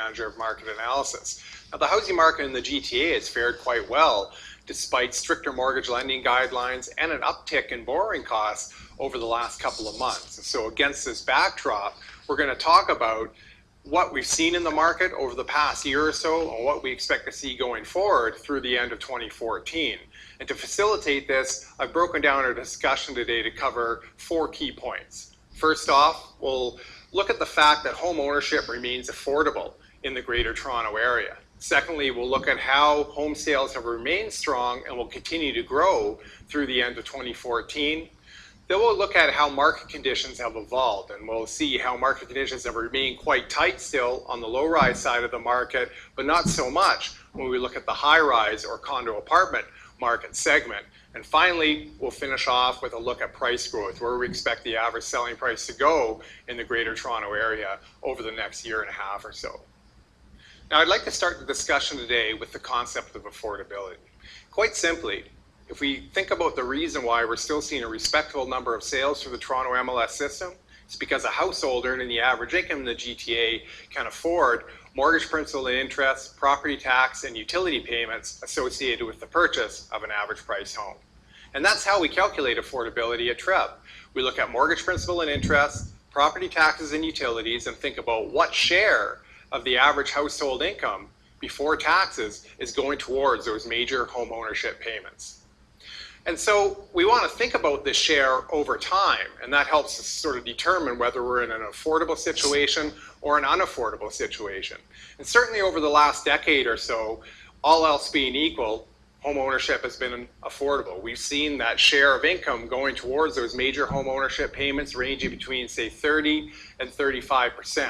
Manager of Market Analysis. Now, the housing market in the GTA has fared quite well despite stricter mortgage lending guidelines and an uptick in borrowing costs over the last couple of months. So against this backdrop, we're going to talk about what we've seen in the market over the past year or so and what we expect to see going forward through the end of 2014. And to facilitate this, I've broken down our discussion today to cover 4 key points. First off, we'll look at the fact that home ownership remains affordable in the Greater Toronto Area. Secondly, we'll look at how home sales have remained strong and will continue to grow through the end of 2014. Then we'll look at how market conditions have evolved, and we'll see how market conditions have remained quite tight still on the low-rise side of the market, but not so much when we look at the high-rise or condo apartment market segment. And finally, we'll finish off with a look at price growth, where we expect the average selling price to go in the Greater Toronto Area over the next year and a half or so. Now, I'd like to start the discussion today with the concept of affordability. Quite simply, if we think about the reason why we're still seeing a respectable number of sales through the Toronto MLS system, it's because a household earning the average income in the GTA can afford mortgage principal and interest, property tax, and utility payments associated with the purchase of an average price home. And that's how we calculate affordability at TREB. We look at mortgage principal and interest, property taxes and utilities, and think about what share of the average household income before taxes is going towards those major home ownership payments. And so we want to think about this share over time, and that helps us sort of determine whether we're in an affordable situation or an unaffordable situation. And certainly over the last decade or so, all else being equal, home ownership has been affordable. We've seen that share of income going towards those major home ownership payments ranging between, say, 30 and 35%.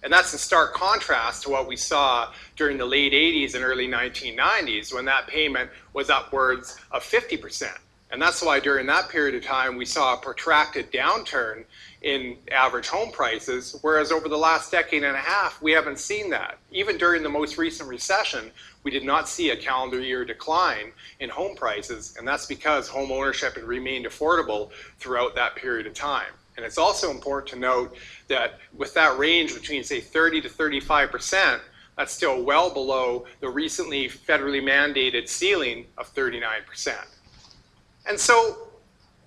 And that's in stark contrast to what we saw during the late 80s and early 1990s, when that payment was upwards of 50%. And that's why during that period of time, we saw a protracted downturn in average home prices, whereas over the last decade and a half, we haven't seen that. Even during the most recent recession, we did not see a calendar year decline in home prices, and that's because home ownership had remained affordable throughout that period of time. And it's also important to note that with that range between, say, 30 to 35%, that's still well below the recently federally mandated ceiling of 39%. And so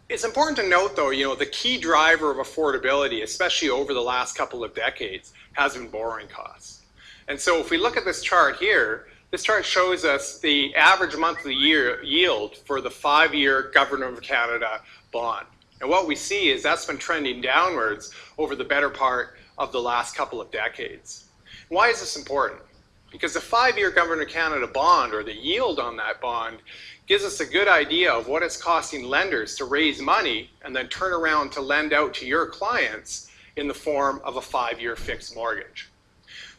it's important to note, though, the key driver of affordability, especially over the last couple of decades, has been borrowing costs. And so if we look at this chart here, this chart shows us the average monthly yield for the 5-year Government of Canada bond. And what we see is that's been trending downwards over the better part of the last couple of decades. Why is this important? Because the 5-year Government of Canada bond, or the yield on that bond, gives us a good idea of what it's costing lenders to raise money and then turn around to lend out to your clients in the form of a 5-year fixed mortgage.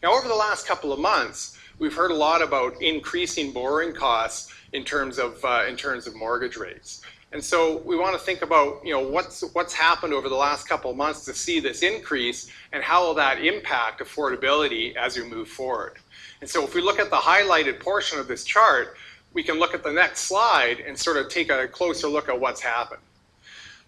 Now, over the last couple of months, we've heard a lot about increasing borrowing costs in terms of mortgage rates. And so we want to think about, what's happened over the last couple of months to see this increase, and how will that impact affordability as we move forward. And so if we look at the highlighted portion of this chart, we can look at the next slide and sort of take a closer look at what's happened.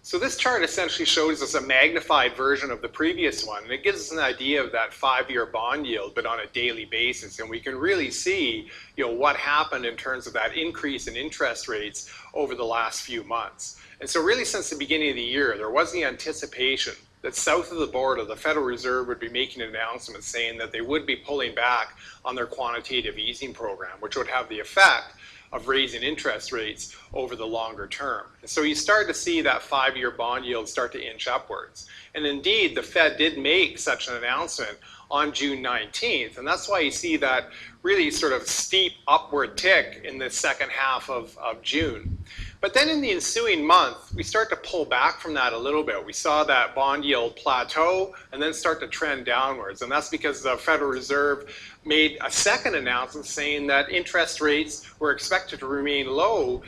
So this chart essentially shows us a magnified version of the previous one, and it gives us an idea of that 5-year bond yield, but on a daily basis. And we can really see, what happened in terms of that increase in interest rates over the last few months. And so really since the beginning of the year, there was the anticipation that south of the border, the Federal Reserve would be making an announcement saying that they would be pulling back on their quantitative easing program, which would have the effect of raising interest rates over the longer term. And so you start to see that 5-year bond yield start to inch upwards. And indeed, the Fed did make such an announcement on June 19th. And that's why you see that really sort of steep upward tick in the second half of June. But then in the ensuing month, we start to pull back from that a little bit. We saw that bond yield plateau and then start to trend downwards. And that's because the Federal Reserve made a second announcement saying that interest rates were expected to remain low,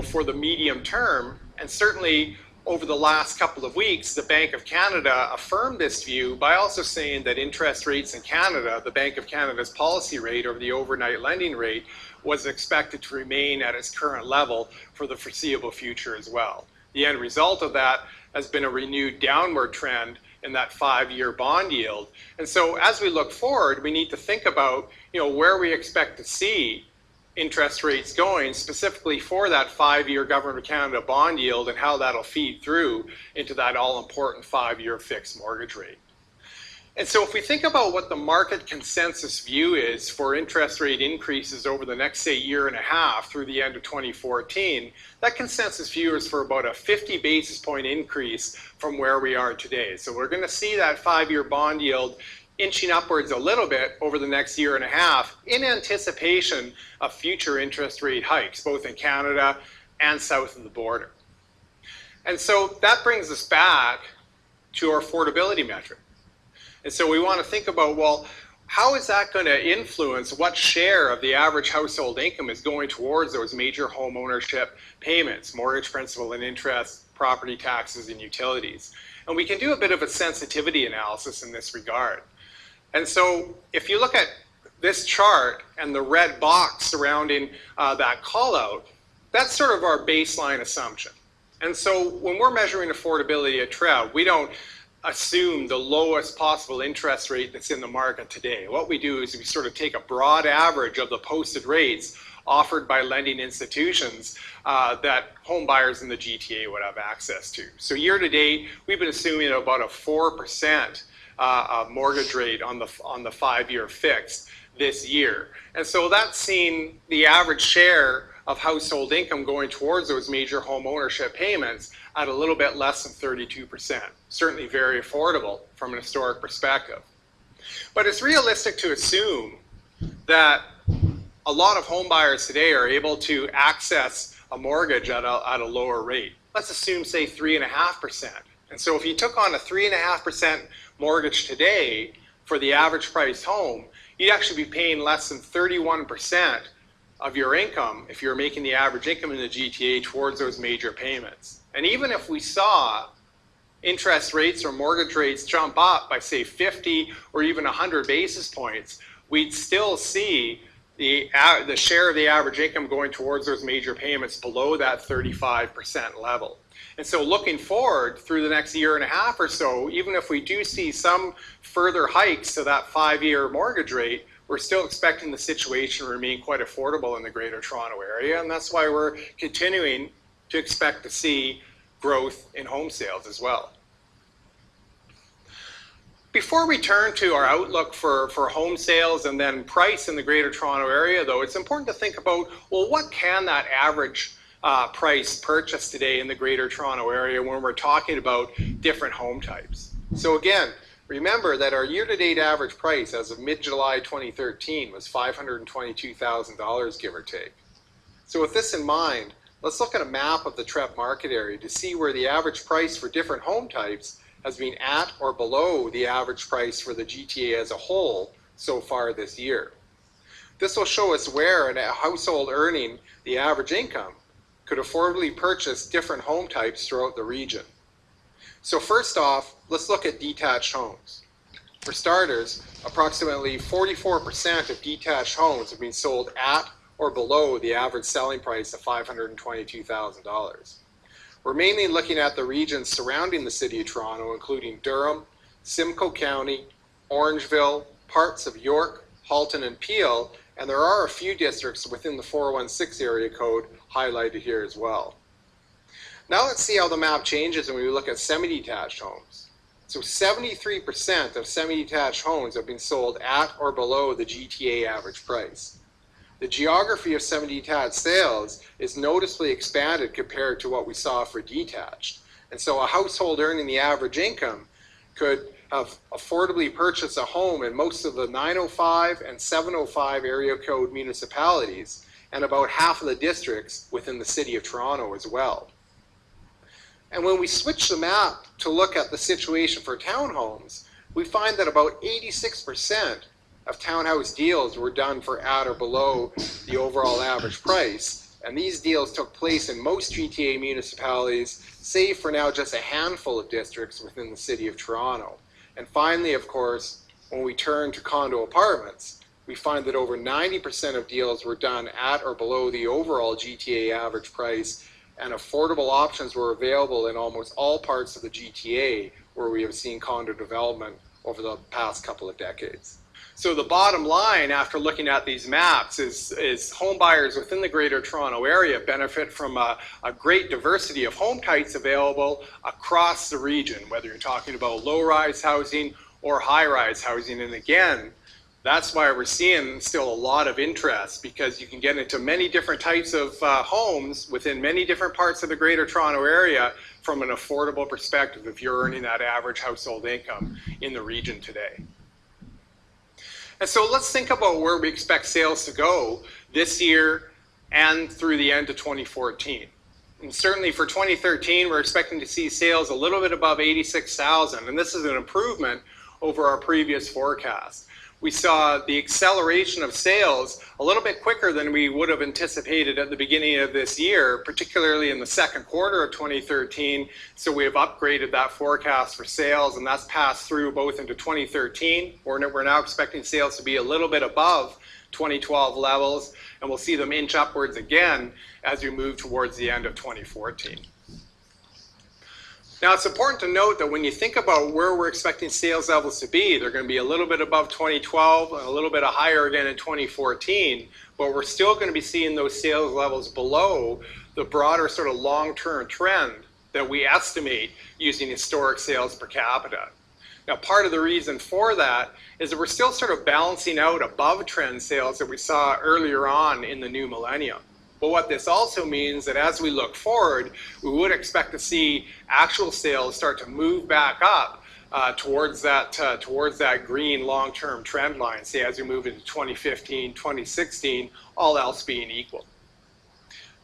for the medium term. And certainly over the last couple of weeks, the Bank of Canada affirmed this view by also saying that interest rates in Canada, the Bank of Canada's policy rate, or the overnight lending rate, was expected to remain at its current level for the foreseeable future as well. The end result of that has been a renewed downward trend in that 5-year bond yield. And so as we look forward, we need to think about, where we expect to see interest rates going, specifically for that 5-year Government of Canada bond yield, and how that'll feed through into that all-important 5-year fixed mortgage rate. And so if we think about what the market consensus view is for interest rate increases over the next, say, year and a half through the end of 2014, that consensus view is for about a 50 basis point increase from where we are today. So we're going to see that 5-year bond yield inching upwards a little bit over the next year and a half in anticipation of future interest rate hikes, both in Canada and south of the border. And so that brings us back to our affordability metric. And so we want to think about, well, how is that going to influence what share of the average household income is going towards those major home ownership payments, mortgage principal and interest, property taxes, and utilities? And we can do a bit of a sensitivity analysis in this regard. And so if you look at this chart and the red box surrounding that call out, that's sort of our baseline assumption. And so when we're measuring affordability at TREB, we don't assume the lowest possible interest rate that's in the market today. What we do is we sort of take a broad average of the posted rates offered by lending institutions that home buyers in the GTA would have access to. So year to date, we've been assuming about a 4% mortgage rate on the 5-year fixed this year. And so that's seen the average share of household income going towards those major home ownership payments at a little bit less than 32%. Certainly very affordable from an historic perspective. But it's realistic to assume that a lot of home buyers today are able to access a mortgage at a lower rate. Let's assume, say, 3.5%. And so if you took on a 3.5% mortgage today for the average price home, you'd actually be paying less than 31% of your income if you're making the average income in the GTA towards those major payments. And even if we saw interest rates or mortgage rates jump up by, say, 50 or even 100 basis points, we'd still see the share of the average income going towards those major payments below that 35% level. And so looking forward through the next year and a half or so, even if we do see some further hikes to that 5-year mortgage rate, we're still expecting the situation to remain quite affordable in the Greater Toronto Area, and that's why we're continuing to expect to see growth in home sales as well. Before we turn to our outlook for home sales and then price in the Greater Toronto Area, though, it's important to think about, well, what can that average price purchase today in the Greater Toronto Area when we're talking about different home types? So again, remember that our year-to-date average price as of mid-July 2013 was $522,000, give or take. So with this in mind, let's look at a map of the TREB market area to see where the average price for different home types has been at or below the average price for the GTA as a whole so far this year. This will show us where a household earning the average income could affordably purchase different home types throughout the region. So first off, let's look at detached homes. For starters, approximately 44% of detached homes have been sold at or below the average selling price of $522,000. We're mainly looking at the regions surrounding the City of Toronto, including Durham, Simcoe County, Orangeville, parts of York, Halton, and Peel, and there are a few districts within the 416 area code highlighted here as well. Now let's see how the map changes when we look at semi-detached homes. So 73% of semi-detached homes have been sold at or below the GTA average price. The geography of semi-detached sales is noticeably expanded compared to what we saw for detached. And so a household earning the average income could have affordably purchased a home in most of the 905 and 705 area code municipalities, and about half of the districts within the City of Toronto as well. And when we switch the map to look at the situation for townhomes, we find that about 86% of townhouse deals were done for at or below the overall average price. And these deals took place in most GTA municipalities, save for now just a handful of districts within the City of Toronto. And finally, of course, when we turn to condo apartments, we find that over 90% of deals were done at or below the overall GTA average price, and affordable options were available in almost all parts of the GTA where we have seen condo development over the past couple of decades. So the bottom line after looking at these maps is home buyers within the Greater Toronto Area benefit from a great diversity of home types available across the region, whether you're talking about low-rise housing or high-rise housing. And again, that's why we're seeing still a lot of interest, because you can get into many different types of homes within many different parts of the Greater Toronto Area from an affordable perspective if you're earning that average household income in the region today. And so let's think about where we expect sales to go this year and through the end of 2014. And certainly for 2013, we're expecting to see sales a little bit above 86,000, and this is an improvement over our previous forecast. We saw the acceleration of sales a little bit quicker than we would have anticipated at the beginning of this year, particularly in the second quarter of 2013. So we have upgraded that forecast for sales, and that's passed through both into 2013. We're now expecting sales to be a little bit above 2012 levels, and we'll see them inch upwards again as we move towards the end of 2014. Now, it's important to note that when you think about where we're expecting sales levels to be, they're going to be a little bit above 2012 and a little bit higher again in 2014, but we're still going to be seeing those sales levels below the broader sort of long-term trend that we estimate using historic sales per capita. Now, part of the reason for that is that we're still sort of balancing out above trend sales that we saw earlier on in the new millennium. But what this also means that as we look forward, we would expect to see actual sales start to move back up towards that green long-term trend line, say as we move into 2015, 2016, all else being equal.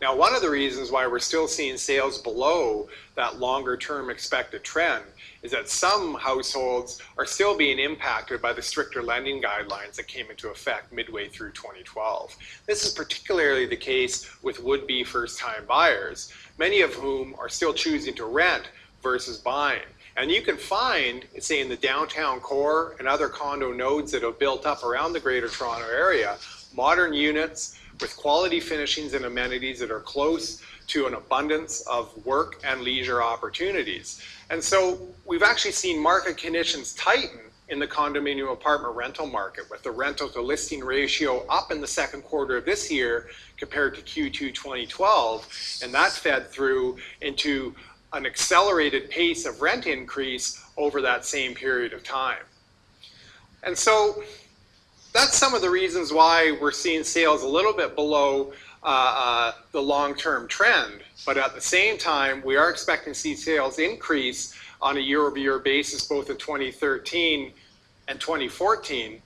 Now, one of the reasons why we're still seeing sales below that longer-term expected trend is that some households are still being impacted by the stricter lending guidelines that came into effect midway through 2012. This is particularly the case with would-be first-time buyers, many of whom are still choosing to rent versus buying. And you can find, say in the downtown core and other condo nodes that have built up around the Greater Toronto Area, modern units with quality finishings and amenities that are close to an abundance of work and leisure opportunities. And so we've actually seen market conditions tighten in the condominium apartment rental market, with the rental to listing ratio up in the second quarter of this year compared to Q2 2012, and that fed through into an accelerated pace of rent increase over that same period of time. And so that's some of the reasons why we're seeing sales a little bit below the long-term trend, but at the same time, we are expecting to see sales increase on a year-over-year basis, both in 2013 and 2014.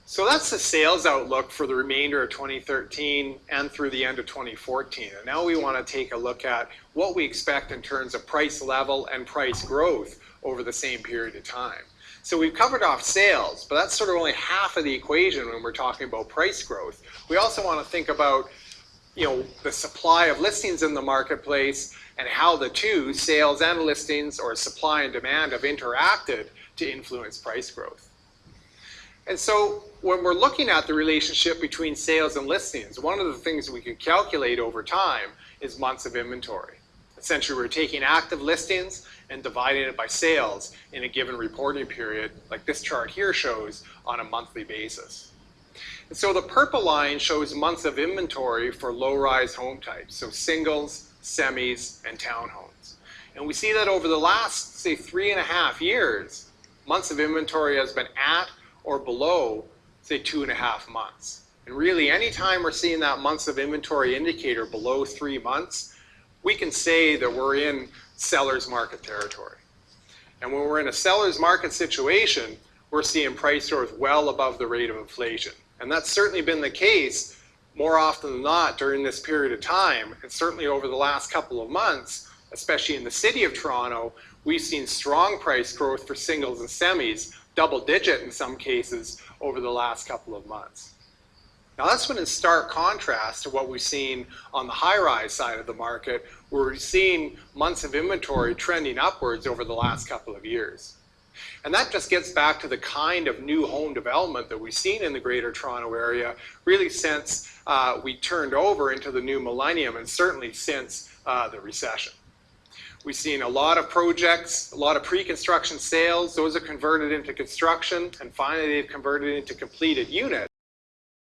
So that's the sales outlook for the remainder of 2013 and through the end of 2014. And now we want to take a look at what we expect in terms of price level and price growth over the same period of time. So we've covered off sales, but that's sort of only half of the equation when we're talking about price growth. We also want to think about, the supply of listings in the marketplace and how the two, sales and listings, or supply and demand, have interacted to influence price growth. And so when we're looking at the relationship between sales and listings, one of the things we can calculate over time is months of inventory. Essentially, we're taking active listings and dividing it by sales in a given reporting period, like this chart here shows, on a monthly basis. And so the purple line shows months of inventory for low-rise home types, so singles, semis, and townhomes. And we see that over the last, say, 3.5 years, months of inventory has been at or below, say, 2.5 months. And really, anytime we're seeing that months of inventory indicator below 3 months, we can say that we're in seller's market territory. And when we're in a seller's market situation, we're seeing price growth well above the rate of inflation. And that's certainly been the case more often than not during this period of time, and certainly over the last couple of months, especially in the city of Toronto, we've seen strong price growth for singles and semis, double digit in some cases, over the last couple of months. Now that's been in stark contrast to what we've seen on the high-rise side of the market, where we've seen months of inventory trending upwards over the last couple of years. And that just gets back to the kind of new home development that we've seen in the Greater Toronto Area really since we turned over into the new millennium, and certainly since the recession. We've seen a lot of projects, a lot of pre-construction sales. Those are converted into construction, and finally they've converted into completed units.